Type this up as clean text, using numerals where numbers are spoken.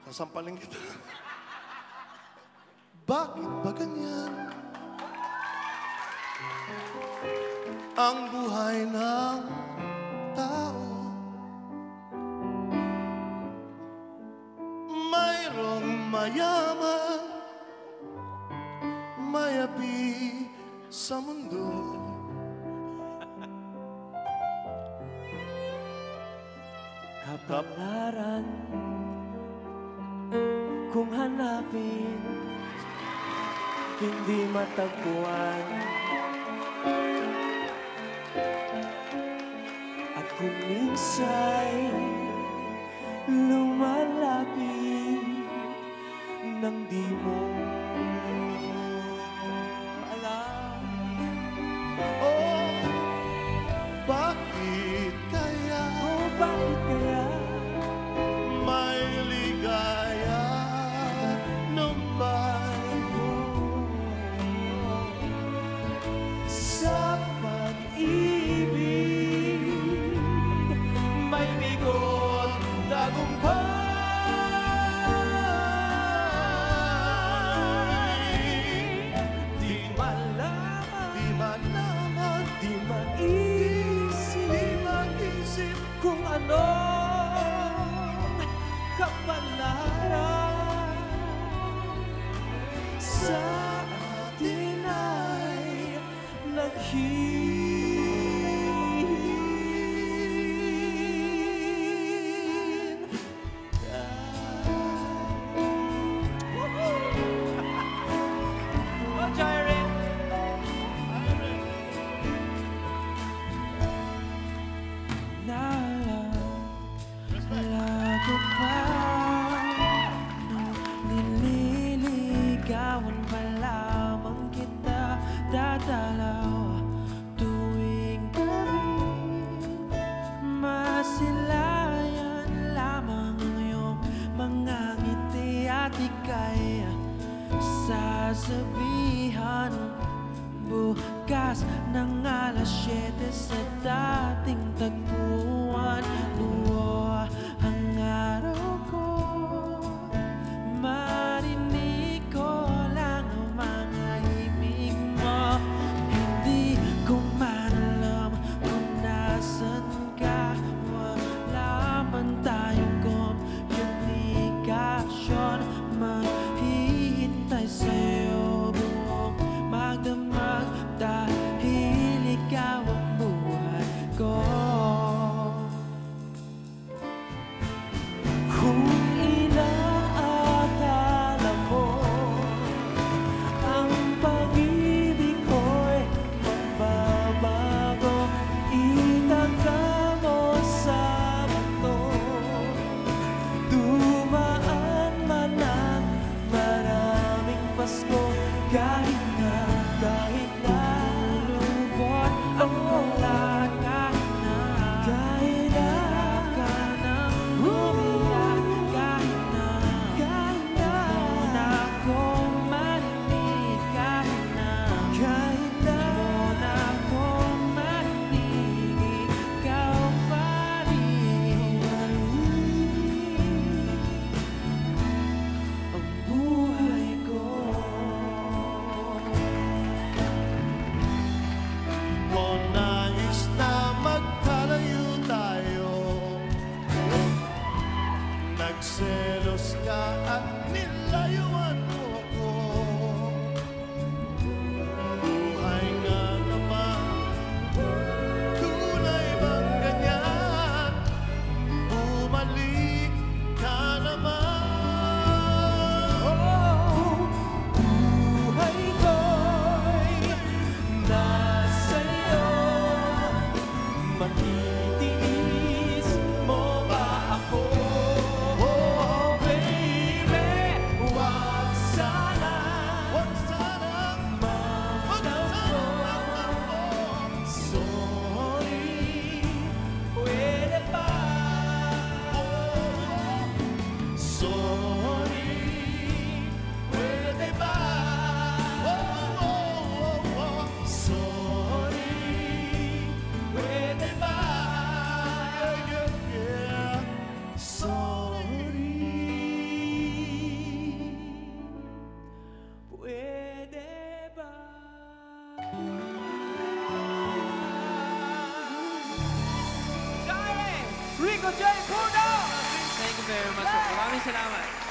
Sasampalin kita. Bakit ba ganyan ang buhay ng tao? Mayroong mayaman, mayapi sa mundo. Kapalaran kung hanapin, hindi matagpuan. At kung minsa'y lumalapit nang di mo alam. Oh, bakit kaya? Oh, bakit kaya? May ligaya naman sa pag-ibig, may bigot tagumpay. Di malaman, di malaman, di maisip, di maisip kung anong kapalaran sa atin ay Oh, Jairek! Naalala ko pa nung nililigawan pa lamang kita, dadalaw tuwing gabi. Masilayan lamang ang iyong mga ngiti at ika'y sasabihan bukas ng alas 7 sa dating tagpuan. Buo ang araw ko, marinig ko lang ang mga himig mo. Hindi ko man alam kung nasan ka, wala man tayong komunikasyon. Maghihintay sa'yo buong magdamag dahil ikaw ang buhay ko. Kung inaakala mo ang pag-ibig ko'y magbabago, itaga mo sa bato. Dumaan man ang maraming Pasko, kahit na lubot ang wala, kahit na ka nang umiyak, kahit na mo na ako marinig, kahit na mo na ako marinig, ikaw pa rin ang buhay ko. Kung nais na magkalayo tayo, nagselos ka at nilayuan mo ako. Buhay nga naman, tunay bang ganyan? Bumalik ka naman. Buhay ko'y nasa iyo, matitiis mo ba ako? Oh, baby, J. Puno! Thank you very much. Maraming salamat.